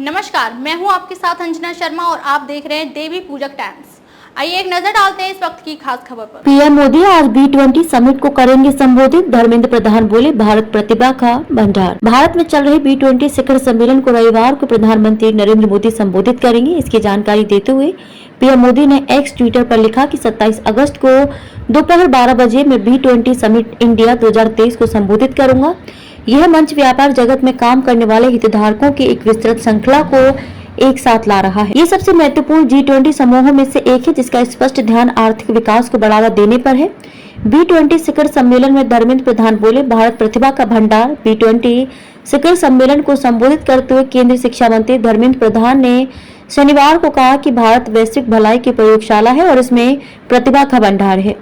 नमस्कार, मैं हूं आपके साथ अंजना शर्मा और आप देख रहे हैं देवी पूजक टाइम्स। आइए एक नजर डालते हैं इस वक्त की खास खबर पर। पीएम मोदी आज B20 समिट को करेंगे संबोधित। धर्मेंद्र प्रधान बोले, भारत प्रतिभा का भंडार। भारत में चल रहे B20 शिखर सम्मेलन को रविवार को प्रधानमंत्री नरेंद्र मोदी संबोधित करेंगे। इसकी जानकारी देते हुए पीएम मोदी ने एक्स ट्विटर पर लिखा कि 27 अगस्त को दोपहर 12 बजे मैं B20 समिट इंडिया 2023 को संबोधित करूंगा। यह मंच व्यापार जगत में काम करने वाले हितधारकों की एक विस्तृत श्रृंखला को एक साथ ला रहा है। ये सबसे महत्वपूर्ण G20 समूहों में से एक है जिसका स्पष्ट ध्यान आर्थिक विकास को बढ़ावा देने पर है। B20 शिखर सम्मेलन में धर्मेंद्र प्रधान बोले, भारत प्रतिभा का भंडार। B20 शिखर सम्मेलन को संबोधित करते हुए केंद्रीय शिक्षा मंत्री धर्मेंद्र प्रधान ने शनिवार को कहा कि भारत वैश्विक भलाई की प्रयोगशाला है और इसमें प्रतिभा का भंडार है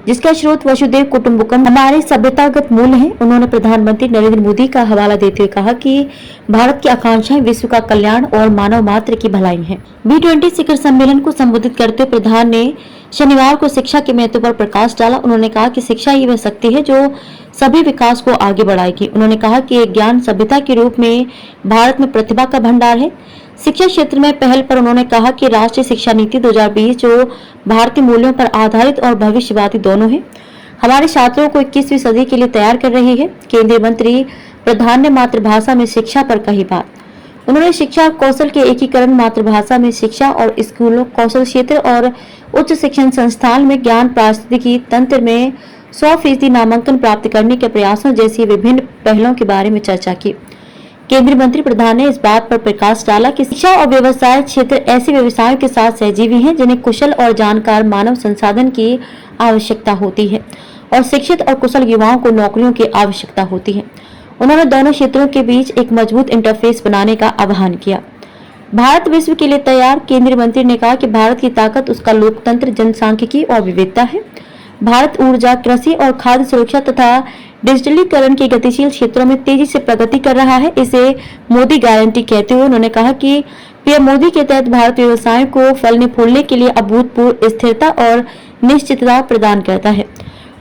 जिसका स्रोत वसुधैव कुटुंबकम हमारे सभ्यतागत मूल्य है। उन्होंने प्रधानमंत्री नरेंद्र मोदी का हवाला देते हुए कहा कि भारत की आकांक्षाएं विश्व का कल्याण और मानव मात्र की भलाई हैं। B20 शिखर सम्मेलन को संबोधित करते हुए प्रधान ने शनिवार को शिक्षा के महत्व पर प्रकाश डाला। उन्होंने कहा कि शिक्षा ही वह शक्ति है जो सभी विकास को आगे बढ़ाएगी। उन्होंने कहा कि एक ज्ञान सभ्यता के रूप में भारत में प्रतिभा का भंडार है। शिक्षा क्षेत्र में पहल पर उन्होंने कहा कि राष्ट्रीय शिक्षा नीति 2020 जो भारतीय मूल्यों पर आधारित और भविष्यवादी दोनों है, हमारे छात्रों को 21वीं सदी के लिए तैयार कर रही है। केंद्रीय मंत्री प्रधान ने मातृभाषा में शिक्षा पर कही बात। उन्होंने शिक्षा कौशल के एकीकरण, मातृभाषा में शिक्षा और स्कूलों, कौशल क्षेत्र और उच्च शिक्षण संस्थान में ज्ञान पारिस्थितिकी तंत्र में 100% नामांकन प्राप्त करने के प्रयासों जैसी विभिन्न पहलों के बारे में चर्चा की। केंद्रीय मंत्री प्रधान ने इस बात पर प्रकाश डाला कि शिक्षा और व्यवसाय क्षेत्र ऐसे व्यवसायों के साथ सहजीवी हैं जिन्हें कुशल और जानकार मानव संसाधन की आवश्यकता होती है और शिक्षित और कुशल युवाओं को नौकरियों की आवश्यकता होती है। उन्होंने दोनों क्षेत्रों के बीच एक मजबूत इंटरफेस बनाने का आह्वान किया। भारत विश्व के लिए तैयार। केंद्रीय मंत्री ने कहा कि भारत की ताकत उसका लोकतंत्र, जनसांख्यिकी और विविधता है। भारत ऊर्जा, कृषि और खाद्य सुरक्षा तथा डिजिटलीकरण के गतिशील क्षेत्रों में तेजी से प्रगति कर रहा है। इसे मोदी गारंटी कहते हुए उन्होंने कहा कि पीएम मोदी के तहत भारत व्यवसायों को फलने फूलने के लिए अभूतपूर्व स्थिरता और निश्चितता प्रदान करता है।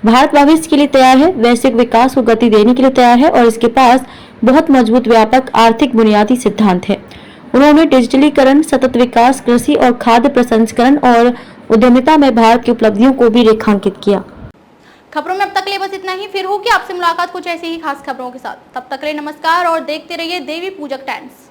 भारत भविष्य के लिए तैयार है, वैश्विक विकास को गति देने के लिए तैयार है और इसके पास बहुत मजबूत व्यापक आर्थिक बुनियादी सिद्धांत है। उन्होंने डिजिटलीकरण, सतत विकास, कृषि और खाद्य प्रसंस्करण और उद्यमिता में भारत की उपलब्धियों को भी रेखांकित किया। खबरों में अब तक ले बस इतना ही। फिर होगी आपसे मुलाकात कुछ ऐसी ही खास खबरों के साथ। तब तक के लिए नमस्कार और देखते रहिए देवी पूजक टाइम्स।